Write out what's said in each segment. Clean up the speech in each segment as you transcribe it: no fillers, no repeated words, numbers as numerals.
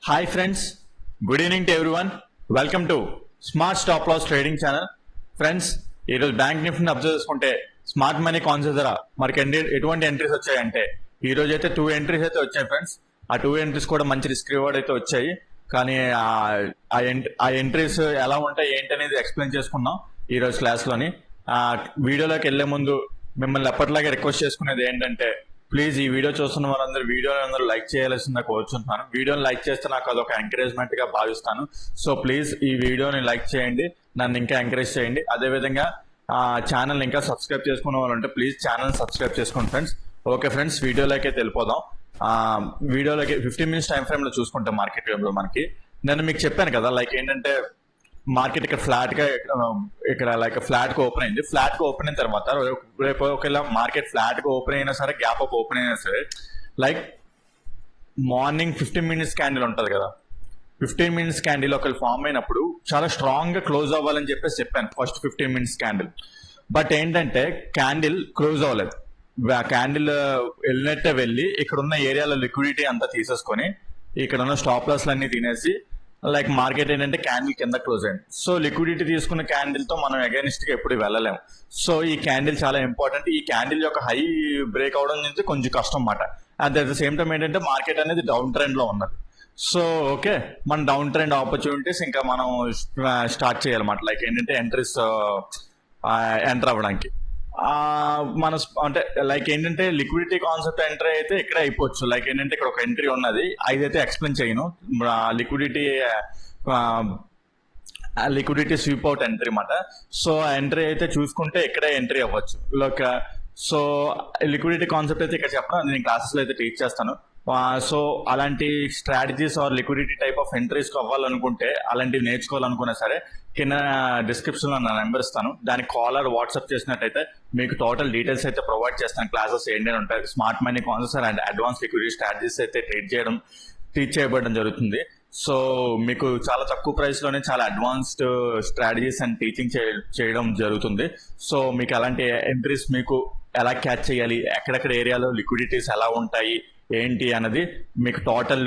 Hi friends, good evening to everyone. Welcome to smart stop loss trading channel. Friends, ఈరోజు bank నిఫ్టీని observe చేసుకుంటే smart money concept ద్వారా మనకి ఎటువంటి entries వచ్చాయంటే ఈ రోజు అయితే 2 ఎంట్రీస్ అయితే వచ్చాయి ఫ్రెండ్స్. ఆ 2 ఎంట్రీస్ కూడా మంచి రిస్క్ రివార్డ్ అయితే వచ్చాయి. కానీ ఆ ఎంట్రీస్ ఎలా ఉంటాయి ఏంటి అనేది ఎక్స్ప్లెయిన్ చేసుకున్నాం ఈ రోజు క్లాస్ లోని. వీడియోలోకి వెళ్లే ముందు మిమ్మల్ని ఎప్పటిలాగే రిక్వెస్ట్ చేసుకునేది ఏంటంటే, ప్లీజ్ ఈ వీడియో చూస్తున్న వాళ్ళందరూ వీడియోని లైక్ చేయాల్సిందిగా కోరుచుంటున్నాను. వీడియోని లైక్ చేస్తే నాకు అదొక ఎంకరేజ్మెంట్ గా భావిస్తాను. సో ప్లీజ్ ఈ వీడియోని లైక్ చేయండి, నన్ను ఇంకా ఎంకరేజ్ చేయండి. అదేవిధంగా ఛానల్ ఇంకా సబ్స్క్రైబ్ చేసుకున్న వాళ్ళు ఉంటే ప్లీజ్ ఛానల్ సబ్స్క్రైబ్ చేసుకోండి ఫ్రెండ్స్. ఓకే ఫ్రెండ్స్, వీడియోలోకి అయితే వెళ్ళిపోదాం. వీడియోలోకి 15 మినిట్స్ టైం ఫ్రేమ్ లో చూసుకుంటాం మార్కెట్ లో మనకి. నేను మీకు చెప్పాను కదా, లైక్ ఏంటంటే మార్కెట్ ఇక్కడ ఫ్లాట్ గా ఇక్కడ లైక్ ఫ్లాట్ గా ఓపెన్ అయింది. ఫ్లాట్ గా ఓపెన్ అయిన తర్వాత రేపు ఒకవేళ మార్కెట్ ఫ్లాట్ గా ఓపెన్ అయినా సరే, గ్యాప్ అప్ ఓపెన్ అయినా సరే, లైక్ మార్నింగ్ 15 మినిట్స్ క్యాండిల్ ఉంటది కదా, 15 మినిట్స్ క్యాండిల్ ఒకవేళ ఫామ్ అయినప్పుడు చాలా స్ట్రాంగ్ గా క్లోజ్ అవ్వాలని చెప్పాను ఫస్ట్ 15 మినిట్స్ క్యాండిల్. బట్ ఏంటంటే క్యాండిల్ క్లోజ్ అవ్వలేదు. క్యాండిల్ వెళ్ళినట్టే వెళ్ళి ఇక్కడ ఉన్న ఏరియాలో లిక్విడిటీ అంతా తీసేసుకొని ఇక్కడ ఉన్న స్టాప్ లాస్ అన్ని తినేసి లైక్ మార్కెట్ ఏంటంటే క్యాండిల్ కింద క్లోజ్ అయింది. సో లిక్విడిటీ తీసుకున్న క్యాండిల్ తో మనం అగైనిస్ట్ గా ఎప్పుడు వెళ్ళలేము. సో ఈ క్యాండిల్ చాలా ఇంపార్టెంట్. ఈ క్యాండిల్ యొక్క హై బ్రేక్ అవడం నుంచి కొంచెం కష్టం అన్నమాట. అట్ ద సేమ్ టైం ఏంటంటే మార్కెట్ అనేది డౌన్ ట్రెండ్ లో ఉన్నది. సో ఓకే, మన డౌన్ ట్రెండ్ ఆపర్చునిటీస్ ఇంకా మనం స్టార్ట్ చేయాలన్నమాట. లైక్ ఏంటంటే ఎంట్రీస్ ఎంటర్ అవ్వడానికి మన అంటే లైక్ ఏంటంటే లిక్విడిటీ కాన్సెప్ట్ ఎంట్రీ అయితే ఇక్కడే అయిపోవచ్చు. లైక్ ఏంటంటే ఇక్కడ ఒక ఎంట్రీ ఉన్నది, అదైతే ఎక్స్ప్లెయిన్ చేయను. లిక్విడిటీ స్వీప్ అవుట్ ఎంట్రీ అన్నమాట. సో ఎంట్రీ అయితే చూసుకుంటే ఇక్కడే ఎంట్రీ అవ్వచ్చు. లైక్ సో లిక్విడిటీ కాన్సెప్ట్ అయితే ఇక్కడ చెప్పను, నేను క్లాసెస్ లో అయితే టీచ్ చేస్తాను. సో అలాంటి strategies or liquidity type of entries అవ్వాలనుకుంటే, అలాంటివి నేర్చుకోవాలనుకున్నా సరే కింద డిస్క్రిప్షన్ లో నా నెంబర్ ఇస్తాను. దానికి కాలర్ వాట్సాప్ చేసినట్టయితే మీకు టోటల్ డీటెయిల్స్ అయితే ప్రొవైడ్ చేస్తాను. క్లాసెస్ ఏంటని ఉంటాయి, smart money concepts and advance liquidity strategies అయితే టీచ్ చేయబడడం జరుగుతుంది. సో మీకు చాలా తక్కువ ప్రైస్ లోనే చాలా అడ్వాన్స్డ్ స్ట్రాటజీస్ అండ్ టీచింగ్ చేయడం జరుగుతుంది. సో మీకు అలాంటి ఎంట్రీస్ మీకు ఎలా క్యాచ్ చేయాలి, ఎక్కడెక్కడ ఏరియాలో లిక్విడిటీస్ ఎలా ఉంటాయి ఏంటి అన్నది మీకు టోటల్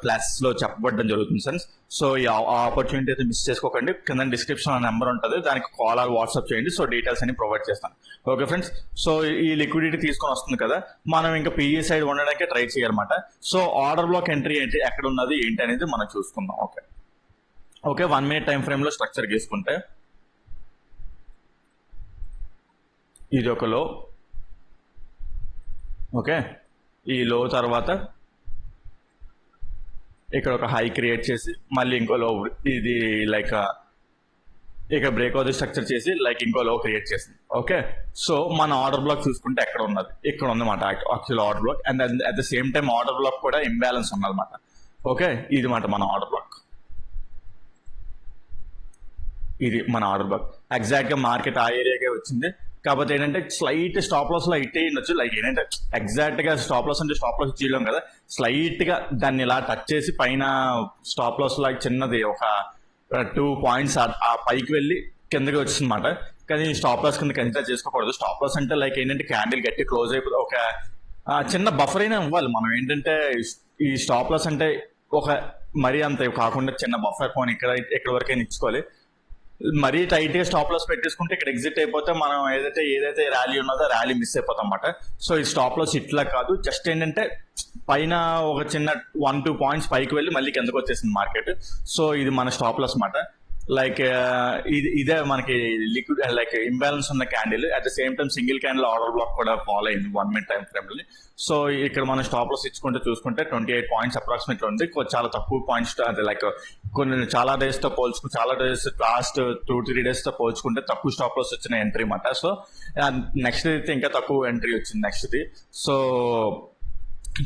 క్లాసెస్ లో చెప్పబడడం జరుగుతుంది ఫ్రెండ్స్. సో ఈ ఆపర్చునిటీ అయితే మిస్ చేసుకోకండి. కింద డిస్క్రిప్షన్ నెంబర్ ఉంటుంది, దానికి కాల్ ఆర్ వాట్సాప్ చేయండి. సో డీటెయిల్స్ అన్ని ప్రొవైడ్ చేస్తాను. ఓకే ఫ్రెండ్స్, సో ఈ లిక్విడిటీ తీసుకొని వస్తుంది కదా, మనం ఇంకా పిఈ సైడ్ ఉండడానికి ట్రై చేయాలన్నమాట. సో ఆర్డర్ బ్లాక్ ఎంట్రీ ఏంటి, ఎక్కడ ఉన్నది ఏంటి అనేది మనం చూసుకుందాం. ఓకే 1 మినిట్ టైం ఫ్రేమ్ లో స్ట్రక్చర్ గీసుకుంటే ఇది ఒక లో. ఓకే, ఈ లో తర్వాత ఇక్కడ ఒక హై క్రియేట్ చేసి మళ్ళీ ఇంకో లో, ఇది లైక్ ఇక్కడ బ్రేక్ అవుట్ స్ట్రక్చర్ చేసి లైక్ ఇంకో లో క్రియేట్ చేసింది. ఓకే, సో మన ఆర్డర్ బ్లాక్ చూసుకుంటే ఎక్కడ ఉన్నది, ఇక్కడ ఉందన్నమాట actual order black. And at the same time order black కూడా ఇంబ్యాలెన్స్ ఉన్నదన్నమాట. ఓకే, ఇది మాట మన ఆర్డర్ బ్లాక్, ఇది మన ఆర్డర్ బ్లాక్. ఎగ్జాక్ట్ గా మార్కెట్ ఆ ఏరియాకే వచ్చింది. కాకపోతే ఏంటంటే స్లైట్ స్టాప్ లాస్ లో ఇట్టే ఉండొచ్చు. లైక్ ఏంటంటే ఎగ్జాక్ట్ గా స్టాప్ లాస్ అంటే స్టాప్ లాస్ చేయలేం కదా, స్లైట్ గా దాన్ని ఇలా టచ్ చేసి పైన స్టాప్ లాస్ లో చిన్నది ఒక 2 పాయింట్స్ ఆ పైకి వెళ్ళి కిందకి వచ్చిందన్నమాట. కానీ స్టాప్ లాస్ కింద కన్సిడర్ చేసుకోకూడదు. స్టాప్ లాస్ అంటే లైక్ ఏంటంటే క్యాండిల్ గట్టి క్లోజ్ అయిపోతుంది, ఒక చిన్న బఫర్ అయినా ఇవ్వాలి మనం. ఏంటంటే ఈ స్టాప్ లాస్ అంటే ఒక మరీ అంత కాకుండా చిన్న బఫర్ పోనీ ఇక్కడ వరకైనా ఇచ్చుకోవాలి. మరీ టైట్ గా స్టాప్ లాస్ పెట్టేసుకుంటే ఇక్కడ ఎగ్జిట్ అయిపోతే మనం ఏదైతే ర్యాలీ ఉన్నదో ర్యాలీ మిస్ అయిపోతాం అన్నమాట. సో ఈ స్టాప్ లాస్ ఇట్లా కాదు, జస్ట్ ఏంటంటే పైన ఒక చిన్న 1-2 పాయింట్స్ పైకి వెళ్ళి మళ్ళీ కిందకు వచ్చేసింది మార్కెట్. సో ఇది మన స్టాప్ లాస్ అన్నమాట. లైక్ ఇదే మనకి లిక్విడ్ లైక్ ఇంబ్యాలెన్స్ ఉన్న candle. At the same time single candle order black కూడా ఫాలో అయింది 1 మినిట్ టైం ఫ్రేమ్ లో. సో ఇక్కడ మనం స్టాప్ లాస్ ఇచ్చుకుంటే చూసుకుంటే 28 పాయింట్స్ అప్రాక్సిమేట్ ఉంది. చాలా తక్కువ పాయింట్స్, లైక్ కొన్ని చాలా డేస్ తో చాలా డేస్ లాస్ట్ 2-3 డేస్ తో పోల్చుకుంటే తక్కువ స్టాప్ లాస్ వచ్చిన ఎంట్రీ అన్నమాట. సో నెక్స్ట్ అయితే ఇంకా తక్కువ ఎంట్రీ వచ్చింది నెక్స్ట్ది. సో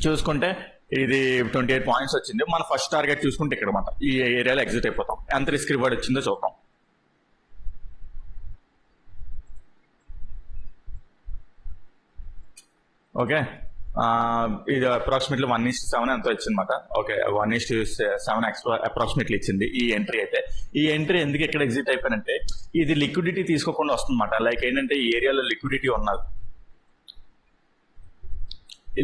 చూసుకుంటే ఇది 28 పాయింట్స్ వచ్చింది. మన ఫస్ట్ టార్గెట్ చూసుకుంటే ఇక్కడ మాట ఈ ఏరియాలో ఎగ్జిట్ అయిపోతాం. ఎంత రిస్క్ రివార్డ్ వచ్చిందో చూద్దాం. ఓకే, ఇది అప్రాక్సిమేట్లీ 1:7 ఎంత వచ్చిందన్నమాట. ఓకే 1:7 అప్రాక్సిమేట్లీ ఇచ్చింది ఈ ఎంట్రీ అయితే. ఈ ఎంట్రీ ఎందుకు ఎక్కడ ఎగ్జిట్ అయిపోయినంటే ఇది లిక్విడిటీ తీసుకోకుండా వస్తుందన్నమాట. లైక్ ఏంటంటే ఈ ఏరియాలో లిక్విడిటీ ఉన్నది,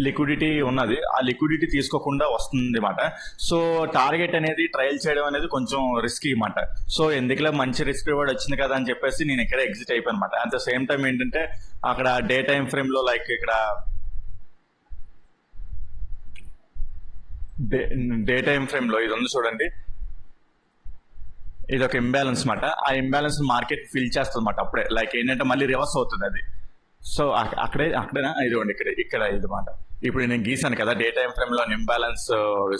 లిక్విడిటీ ఉన్నది, ఆ లిక్విడిటీ తీసుకోకుండా వస్తుంది అన్నమాట. సో టార్గెట్ అనేది ట్రయల్ చేయడం అనేది కొంచెం రిస్కీ అన్నమాట. సో ఎందుకులే మంచి రిస్క్ రివార్డ్ వచ్చింది కదా అని చెప్పేసి నేను ఇక్కడ ఎగ్జిట్ అయిపోయాను అనమాట. అట్ ద సేమ్ టైం ఏంటంటే అక్కడ డే టైం ఫ్రేమ్ లో లైక్ ఇక్కడ డే టైం ఫ్రేమ్ లో ఇది ఉంది చూడండి, ఇది ఒక ఇంబ్యాలెన్స్ మాట. ఆ ఇంబ్యాలెన్స్ మార్కెట్ ఫిల్ చేస్తుంది అనమాట అప్పుడే, లైక్ ఏంటంటే మళ్ళీ రివర్స్ అవుతుంది అది. సో అక్కడేనా ఇదిగోండి ఇక్కడ ఇది మాట. ఇప్పుడు నేను గీసాను కదా డే టైం ఫ్రేమ్ లో ఇంబ్యాలెన్స్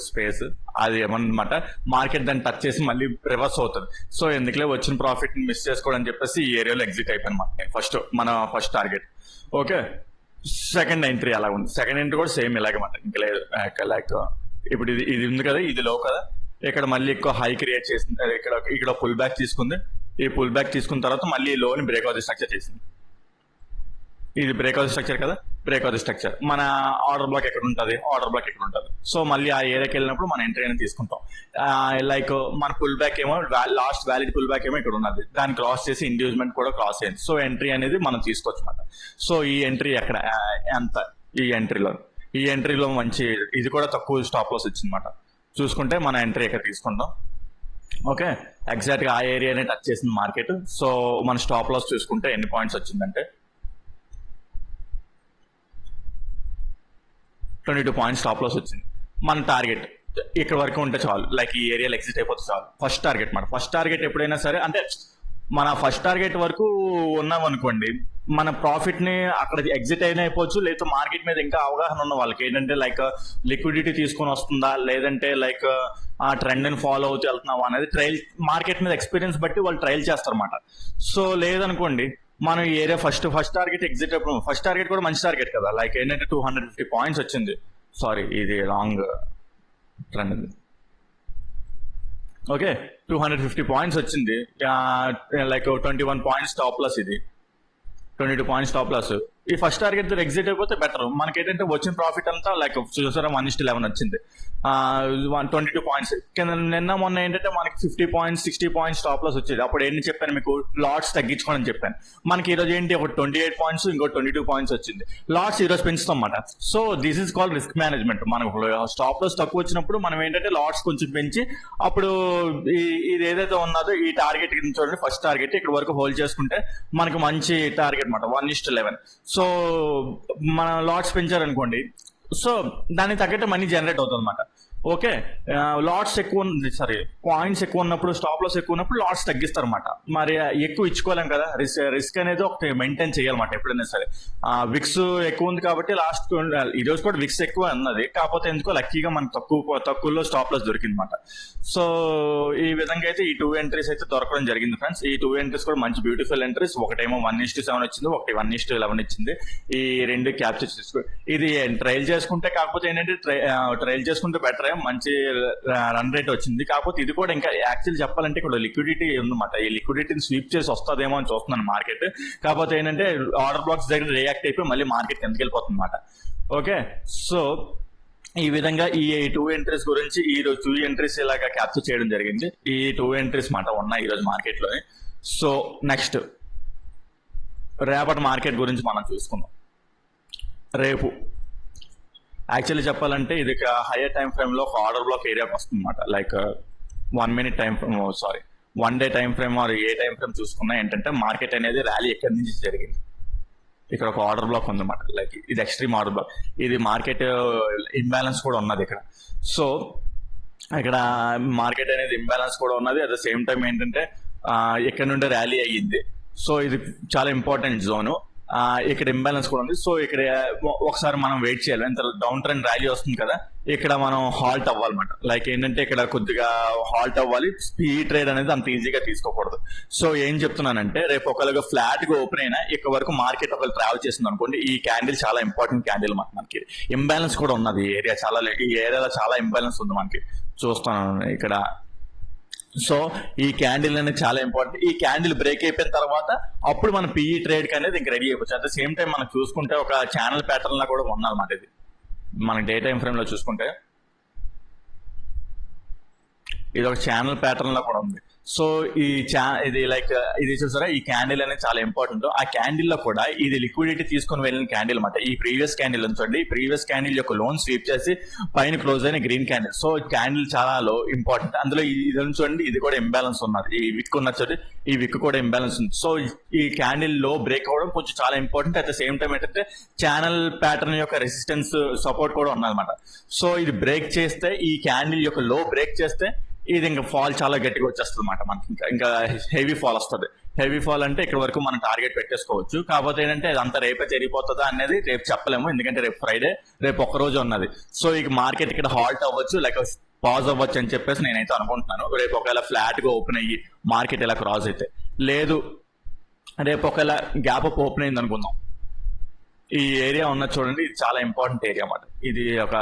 స్పేస్, అది ఏమన్నమాట మార్కెట్ దాన్ని టచ్ చేసి మళ్ళీ రివర్స్ అవుతుంది. సో ఎందుకులే వచ్చిన ప్రాఫిట్ మిస్ చేసుకోవడం చెప్పేసి ఈ ఏరియాలో ఎగ్జిట్ అయిపోయినమాట నేను first target. Okay, second entry అలా ఉంది. సెకండ్ ఎంట్రీ కూడా సేమ్ ఇలాగమాట, ఇంకా లేదు లైక్ ఇప్పుడు ఇది ఉంది కదా, ఇది లో కదా, ఇక్కడ మళ్ళీ ఎక్కువ హై క్రియేట్ చేసింది, ఇక్కడ పుల్ బ్యాక్ తీసుకుంది. ఈ పుల్ బ్యాక్ తీసుకున్న తర్వాత మళ్ళీ లోని బ్రేక్అవుట్ స్ట్రక్చర్ చేసింది. ఇది బ్రేక్అవుట్ స్ట్రక్చర్ కదా, బ్రేక్అవుట్ స్ట్రక్చర్. మన ఆర్డర్ బ్లాక్ ఎక్కడ ఉంటుంది, సో మళ్ళీ ఆ ఏరియాకి వెళ్ళినప్పుడు మన ఎంట్రీ అనేది తీసుకుంటాం. లైక్ మన పుల్ బ్యాక్ ఏమో లాస్ట్ వ్యాలిడ్ పుల్ బ్యాక్ ఏమో ఇక్కడ ఉన్నది, దాన్ని క్రాస్ చేసి ఇండ్యూస్మెంట్ కూడా క్రాస్ అయింది. సో ఎంట్రీ అనేది మనం తీసుకోవచ్చు అనమాట. సో ఈ ఎంట్రీ ఎక్కడ ఎంత, ఈ ఎంట్రీలో మంచి, ఇది కూడా తక్కువ స్టాప్ లాస్ వచ్చింది అనమాట. చూసుకుంటే మన ఎంట్రీ ఎక్కడ తీసుకుంటాం. ఓకే, ఎగ్జాక్ట్ గా ఆ ఏరియానే టచ్ చేసింది మార్కెట్. సో మన స్టాప్ లాస్ చూసుకుంటే ఎన్ని పాయింట్స్ వచ్చిందంటే 22 పాయింట్స్ స్టాప్ లాస్ వచ్చింది. మన టార్గెట్ ఇక్కడ వరకు ఉంటే చాలు, లైక్ ఈ ఏరియాలో ఎగ్జిట్ అయిపోతే చాలు. ఫస్ట్ టార్గెట్ మాట. ఫస్ట్ టార్గెట్ ఎప్పుడైనా సరే అంటే మన ఫస్ట్ టార్గెట్ వరకు ఉన్నాం అనుకోండి, మన ప్రాఫిట్ ని అక్కడ ఎగ్జిట్ అయినా అయిపోవచ్చు, లేదా మార్కెట్ మీద ఇంకా అవగాహన ఉన్న వాళ్ళకి ఏంటంటే లైక్ లిక్విడిటీ తీసుకొని వస్తుందా, లేదంటే లైక్ ఆ ట్రెండ్ ని ఫాలో అవుతూ వెళ్తున్నావా అనేది ట్రయల్, మార్కెట్ మీద ఎక్స్పీరియన్స్ బట్టి వాళ్ళు ట్రయల్ చేస్తారన్నమాట. సో లేదనుకోండి మనం ఈ ఏరియా ఫస్ట్ టార్గెట్ ఎగ్జిట్ అయిపోయి, ఫస్ట్ టార్గెట్ కూడా మంచి టార్గెట్ కదా, లైక్ ఏంటంటే 250 పాయింట్స్ వచ్చింది. సారీ, ఇది రాంగ్ ట్రెండ్. ఓకే, 250 పాయింట్స్ వచ్చింది, లైక్ 21 పాయింట్స్ టాప్ లాస్, ఇది 22 పాయింట్స్ టాప్ లాస్. ఈ ఫస్ట్ టార్గెట్ దగ్గర ఎగ్జిట్ అయిపోతే బెటర్. మనకి ఏంటంటే వచ్చిన ప్రాఫిట్ అంతా లైక్ చూసారా 1:11 వచ్చింది, 22 పాయింట్స్. నిన్న మొన్న ఏంటంటే మనకి 50 పాయింట్స్ 60 పాయింట్స్ టాప్ లాస్ వచ్చేది. అప్పుడు ఏంటి చెప్పాను మీకు, లాట్స్ తగ్గించుకోని చెప్పాను. మనకి ఈ రోజు ఏంటి ఒక 28 పాయింట్స్, ఇంకో 22 పాయింట్స్ వచ్చింది. లాట్స్ ఈ రోజు పెంచుతాం అన్నమాట. So this is called risk management. మనకు స్టాప్ లాస్ తక్కువ వచ్చినప్పుడు మనం ఏంటంటే లాట్స్ కొంచెం పెంచి, అప్పుడు ఇది ఏదైతే ఉన్నదో ఈ టార్గెట్ చూడండి, ఫస్ట్ టార్గెట్ ఇక్కడ వరకు హోల్డ్ చేసుకుంటే మనకు మంచి టార్గెట్ అన్నమాట 1:11. సో మన లాట్స్ పెంచారనుకోండి, సో దానికి తగ్గట్టు మనీ జనరేట్ అవుతుంది అనమాట. ఓకే, లాట్స్ ఎక్కువ పాయింట్స్ ఎక్కువ ఉన్నప్పుడు, స్టాప్ లాస్ ఎక్కువ ఉన్నప్పుడు లాట్స్ తగ్గిస్తారు అనమాట. మరి ఎక్కువ ఇచ్చుకోలేం కదా, రిస్క్ అనేది ఒకటి మెయింటైన్ చేయాలన్నమాట ఎప్పుడైనా సరే. విక్స్ ఎక్కువ ఉంది కాబట్టి లాస్ట్ ఈ రోజు కూడా విక్స్ ఎక్కువ ఉన్నది, కాకపోతే ఎందుకో లక్కీగా మనకు తక్కువలో స్టాప్ లాస్ దొరికింది అనమాట. సో ఈ విధంగా అయితే ఈ 2 ఎంట్రీస్ అయితే దొరకడం జరిగింది ఫ్రెండ్స్. ఈ 2 ఎంట్రీస్ కూడా మంచి బ్యూటిఫుల్ ఎంట్రీస్. ఒకటేమో 1:7 వచ్చింది, ఒకటి 1:11 ఇచ్చింది. ఈ రెండు క్యాప్చర్ చేసుకో, ఇది ట్రయల్ చేసుకుంటే, కాకపోతే ఏంటంటే ట్రయల్ చేసుకుంటే బెటర్, మంచి రన్ రేట్ వచ్చింది. కాకపోతే ఇది కూడా ఇంకా యాక్చువల్ చెప్పాలంటే ఇక్కడ లిక్విడిటీ ఉందన్నమాట. ఈ లిక్విడిటీని స్వీప్ చేసి వస్తుందేమో అని చూస్తున్నాను మార్కెట్. కాకపోతే ఏంటంటే ఆర్డర్ బ్లాక్స్ దగ్గర రియాక్ట్ అయిపోయి మళ్ళీ మార్కెట్ కిందకి వెళ్ళిపోతుంది అనమాట. ఓకే, సో ఈ విధంగా ఈ 2 ఎంట్రీస్ గురించి ఈ రోజు 2 ఎంట్రీస్ ఇలాగా క్యాప్చర్ చేయడం జరిగింది. ఈ 2 ఎంట్రీస్ మాట ఉన్నాయి ఈ రోజు మార్కెట్ లో. సో నెక్స్ట్ రేపటి మార్కెట్ గురించి మనం చూసుకుందాం. రేపు యాక్చువల్లీ చెప్పాలంటే ఇది హైయర్ టైం ఫ్రేమ్ లో ఒక ఆర్డర్ బ్లాక్ ఏరియాకి వస్తుంది అనమాట. Like 1 minute time frame, sorry 1 day time frame are A time frame చూసుకున్నా ఏంటంటే మార్కెట్ అనేది ర్యాలీ ఎక్కడి నుంచి జరిగింది. ఇక్కడ ఒక ఆర్డర్ బ్లాక్ ఉందన్నమాట, లైక్ ఇది ఎక్స్ట్రీమ్ ఆర్డర్ బ్లాక్. ఇది మార్కెట్ ఇంబ్యాలెన్స్ కూడా ఉన్నది ఇక్కడ. సో ఇక్కడ మార్కెట్ అనేది ఇంబ్యాలెన్స్ కూడా ఉన్నది. అట్ ద సేమ్ టైం ఏంటంటే ఇక్కడ నుండి ర్యాలీ అయ్యింది. సో ఇది చాలా ఇంపార్టెంట్ జోను. ఇక్కడ ఇంబ్యాలెన్స్ కూడా ఉంది. సో ఇక్కడ ఒకసారి మనం వెయిట్ చేయాలి, ఎంత డౌన్ ట్రెండ్ ర్యాలీ వస్తుంది కదా, ఇక్కడ మనం హాల్ట్ అవ్వాలన్నమాట. లైక్ ఏంటంటే ఇక్కడ కొద్దిగా హాల్ట్ అవ్వాలి. స్పీడ్ ట్రేడ్ అనేది అంత ఈజీగా తీసుకోకూడదు. సో ఏం చెప్తున్నానంటే రేపు ఒకవేళ ఫ్లాట్ గా ఓపెన్ అయినా ఇక్కడ వరకు మార్కెట్ ఒకవేళ ట్రావెల్ చేస్తుంది అనుకోండి, ఈ క్యాండిల్ చాలా ఇంపార్టెంట్ క్యాండిల్ మనకి. ఇంబ్యాలెన్స్ కూడా ఉన్నది ఈ ఏరియా, ఈ ఏరియాలో చాలా ఇంబ్యాలెన్స్ ఉంది మనకి, చూస్తున్నాను ఇక్కడ. సో ఈ క్యాండిల్ అనేది చాలా ఇంపార్టెంట్. ఈ క్యాండిల్ బ్రేక్ అయిపోయిన తర్వాత అప్పుడు మన పిఈ ట్రేడ్ అనేది ఇంకా రెడీ అయిపోవచ్చు. అట్ ద సేమ్ టైం మనం చూసుకుంటే ఒక ఛానల్ ప్యాటర్న్ లా కూడా ఉన్నదన్నమాట. ఇది మన డే టైం ఫ్రేమ్ లో చూసుకుంటే ఇది ఒక ఛానల్ ప్యాటర్న్ లా కూడా ఉంది. సో ఇది లైక్ ఇది చూసారా, ఈ క్యాండిల్ అనేది చాలా ఇంపార్టెంట్. ఆ క్యాండిల్ లో కూడా ఇది లిక్విడిటీ తీసుకొని వెళ్ళిన క్యాండిల్ అనమాట. ఈ ప్రీవియస్ క్యాండిల్ చూడండి, ఈ ప్రీవియస్ క్యాండిల్ యొక్క లోన్ స్వీప్ చేసి పైన క్లోజ్ అయిన గ్రీన్ క్యాండిల్. సో క్యాండిల్ చాలా ఇంపార్టెంట్. అందులో ఇది చూడండి, ఇది కూడా ఇంబ్యాలెన్స్ ఉన్నది. ఈ విక్ ఉన్న చూడండి, ఈ విక్ కూడా ఇంబ్యాలెన్స్ ఉంది. సో ఈ క్యాండిల్ లో బ్రేక్ అవ్వడం కొంచెం చాలా important. At the same time ఏంటంటే ఛానల్ ప్యాటర్న్ యొక్క రెసిస్టెన్స్ సపోర్ట్ కూడా ఉన్నదన్నమాట. సో ఇది బ్రేక్ చేస్తే, ఈ క్యాండిల్ యొక్క లో బ్రేక్ చేస్తే ఇది ఇంకా ఫాల్ చాలా గట్టిగా వచ్చేస్తుంది అనమాట. మనకి ఇంకా హెవీ ఫాల్ వస్తుంది. హెవీ ఫాల్ అంటే ఇక్కడ వరకు మనం టార్గెట్ పెట్టేసుకోవచ్చు. కాకపోతే ఏంటంటే అదంతా రేపే జరిగిపోతుందా అనేది రేపు చెప్పలేము, ఎందుకంటే రేపు ఫ్రైడే, రేపు ఒక్క రోజు ఉన్నది. సో ఇక మార్కెట్ ఇక్కడ హాల్ట్ అవ్వచ్చు, లేక పాజ్ అవ్వచ్చు అని చెప్పేసి నేనైతే అనుకుంటున్నాను. రేపు ఒకవేళ ఫ్లాట్ గా ఓపెన్ అయ్యి మార్కెట్ ఇలా క్రాస్ అయితే, లేదు రేపు ఒకవేళ గ్యాప్ అప్ ఓపెన్ అయింది అనుకుందాం. ఈ ఏరియా ఉన్నది చూడండి, ఇది చాలా ఇంపార్టెంట్ ఏరియా అన్నమాట. ఇది ఒక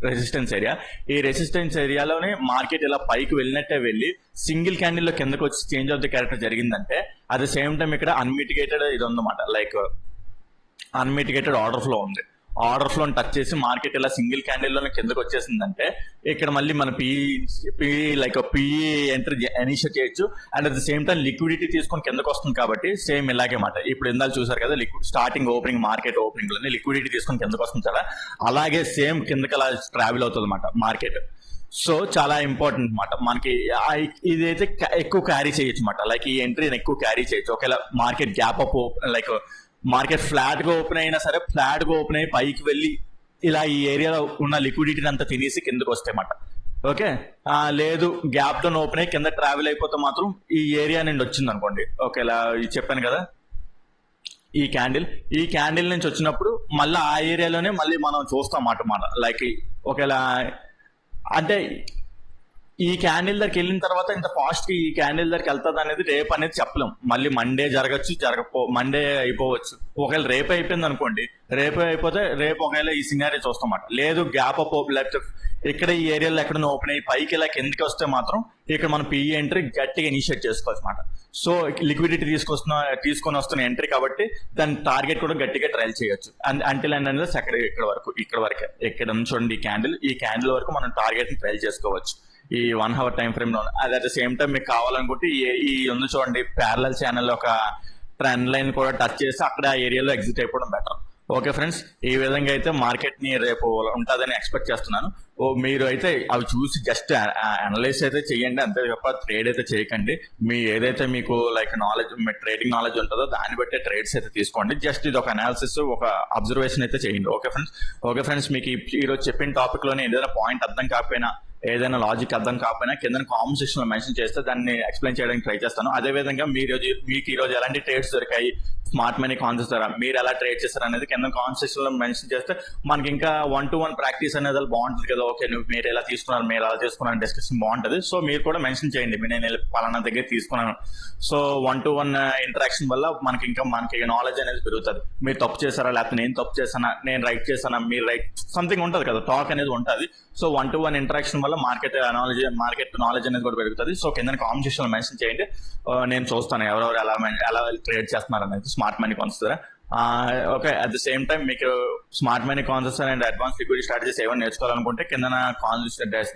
రెసిస్టెన్స్ ఏరియా. ఈ రెసిస్టెన్స్ ఏరియాలోనే మార్కెట్ ఇలా పైకి వెళ్ళినట్టే వెళ్ళి సింగిల్ క్యాండిల్ లో కిందకు వచ్చి చేంజ్ ఆఫ్ ది క్యారెక్టర్ జరిగిందంటే, అట్ ద సేమ్ టైం ఇక్కడ అన్మిటిగేటెడ్ ఇది ఉందన్నమాట. లైక్ అన్మిటిగేటెడ్ ఆర్డర్ ఫ్లో ఉంది. ఆర్డర్ ఫ్లో టచ్ చేసి మార్కెట్ ఇలా సింగిల్ క్యాండిల్ లోనే కిందకు వచ్చేసిందంటే, ఇక్కడ మళ్ళీ మన పిఈ ఎంట్రీ ఇనిషియేట్ చేయొచ్చు. And at the same time liquidity తీసుకొని కిందకు వస్తుంది కాబట్టి సేమ్ ఇలాగే మాట. ఇప్పుడు ఇందాక చూసారు కదా, స్టార్టింగ్ ఓపెనింగ్ మార్కెట్ ఓపెనింగ్ లోనే లిక్విడిటీ తీసుకొని కిందకు వస్తుంది కదా, అలాగే సేమ్ కిందకి అలా ట్రావెల్ అవుతుంది అన్నమాట మార్కెట్. సో చాలా ఇంపార్టెంట్ అనమాట మనకి. ఇదైతే ఎక్కువ క్యారీ చేయొచ్చు అనమాట. లైక్ ఈ ఎంట్రీని ఎక్కువ క్యారీ చేయొచ్చు. ఒకవేళ market gap up like market flat గా ఓపెన్ అయినా సరే, ఫ్లాట్ గా ఓపెన్ అయ్యి పైకి వెళ్ళి ఇలా ఈ ఏరియాలో ఉన్న లిక్విడిటీని అంతా తినేసి కిందకు వస్తాయి అన్నమాట. ఓకే, లేదు గ్యాప్ తో ఓపెన్ అయ్యి కింద ట్రావెల్ అయిపోతే మాత్రం ఈ ఏరియా నుండి వచ్చింది అనుకోండి. ఓకే, ఇలా చెప్పాను కదా, ఈ క్యాండిల్ నుంచి వచ్చినప్పుడు మళ్ళీ ఆ ఏరియాలోనే మళ్ళీ మనం చూస్తాం అన్నమాట. లైక్ ఒకవేళ అంటే ఈ క్యాండిల్ దగ్గరికి వెళ్ళిన తర్వాత ఇంత ఫాస్ట్ గా ఈ క్యాండిల్ దగ్గరికి వెళ్తుంది అనేది రేపు అనేది చెప్పలేం. మళ్ళీ మండే జరగచ్చు, మండే అయిపోవచ్చు. ఒకవేళ రేపు అయిపోయింది అనుకోండి, రేపు అయిపోతే రేపు ఒకవేళ ఈ సినారీ చూస్తామాట. లేదు గ్యాప్ అప్ లేకపోతే ఇక్కడ ఈ ఏరియాలో ఎక్కడ ఓపెన్ అయ్యి పైకి ఇలా కిందకి వస్తే మాత్రం ఇక్కడ మనం పిఈ ఎంట్రీ గట్టిగా ఇనిషియేట్ చేసుకోవచ్చు అనమాట. సో లిక్విడిటీ తీసుకొని వస్తున్న ఎంట్రీ కాబట్టి దాని టార్గెట్ కూడా గట్టిగా ట్రయల్ చేయొచ్చు. అంటిల్ అండ్ అన్లెస్ ఇక్కడ వరకే ఇక్కడ చూడండి, ఈ క్యాండిల్ వరకు మనం టార్గెట్ ని ట్రయల్ చేసుకోవచ్చు ఈ 1 hour టైం ఫ్రేమ్ లో. అది అట్ ద సేమ్ టైం మీకు కావాలనుకుంటే ఈ ఉంది చూడండి, ప్యారలల్ ఛానల్ ఒక ట్రెండ్ లైన్ కూడా టచ్ చేసి అక్కడ ఆ ఏరియాలో ఎగ్జిట్ అయిపోవడం బెటర్. ఓకే ఫ్రెండ్స్, ఈ విధంగా అయితే మార్కెట్ ని రేపు ఉంటుందని ఎక్స్పెక్ట్ చేస్తున్నాను. మీరు అయితే అవి చూసి జస్ట్ అనలైజ్ అయితే చేయండి, అంతే తప్ప ట్రేడ్ అయితే చేయకండి. మీ ఏదైతే మీకు లైక్ నాలెడ్జ్, మీ ట్రేడింగ్ నాలెడ్జ్ ఉంటుందో దాన్ని బట్టే ట్రేడ్స్ అయితే తీసుకోండి. జస్ట్ ఇది ఒక అనాలిసిస్, ఒక అబ్జర్వేషన్ అయితే చేయండి. ఓకే ఫ్రెండ్స్, మీకు ఈరోజు చెప్పిన టాపిక్ లోనే ఏదైనా పాయింట్ అర్థం కాకపోయినా, ఏదైనా లాజిక్ అర్థం కాకపోయినా కింద కామెంట్ సెక్షన్ లో మెన్షన్ చేస్తే దాన్ని ఎక్స్ప్లెయిన్ చేయడానికి ట్రై చేస్తాను. అదే విధంగా మీకు ఈ రోజు ఎలాంటి ట్రేడ్స్ దొరికాయి, స్మార్ట్ మనీ కాన్సెప్ట్స్ ద్వారా మీరు ఎలా ట్రేడ్ చేస్తారు అనేది కింద కామెంట్ సెక్షన్ లో మెన్షన్ చేస్తే మనకి ఇంకా 1-to-1 ప్రాక్టీస్ అనేది బాగుంటుంది కదా. ఓకే, మీరు ఎలా తీసుకున్నారు, మీరు ఎలా తీసుకున్నారు డిస్కషన్ బాగుంటుంది. సో మీరు కూడా మెన్షన్ చేయండి, నేను పలానా దగ్గర తీసుకున్నాను. సో 1-to-1 ఇంటరాక్షన్ వల్ల మనకి నాలెడ్జ్ అనేది పెరుగుతుంది. మీరు తప్పు చేశారా, లేకపోతే నేను తప్పు చేశానా, నేను రైట్ చేశానా, మీరు రైట్, సంథింగ్ ఉంటుంది కదా, టాక్ అనేది ఉంటుంది. సో 1-to-1 ఇంటరాక్షన్ వల్ల మార్కెట్ నాలెడ్జ్ అనేది కూడా పెరుగుతుంది. సో కింద కామెంట్ సెక్షన్ లో మెన్షన్ చేయండి, నేను చూస్తాను ఎవరెవరు ఎలా ట్రేడ్ చేస్తున్నారు అనేది స్మార్ట్ మనీ కాన్సెప్ట్స్ ద్వారా. Okay, at the same time మీకు smart money concepts and advance liquidity strategies ఏమైనా నేర్చుకోవాలనుకుంటే కింద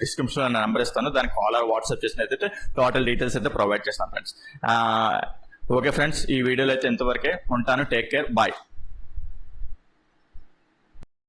డిస్క్రిప్షన్ లో నెంబర్ ఇస్తాను, దానికి కాల్ ఆర్ వాట్సాప్ చేసిన అయితే టోటల్ డీటెయిల్స్ అయితే ప్రొవైడ్ చేస్తాను ఫ్రెండ్స్. ఓకే ఫ్రెండ్స్, ఈ వీడియోలో అయితే ఎంతవరకే ఉంటాను. Take care, bye.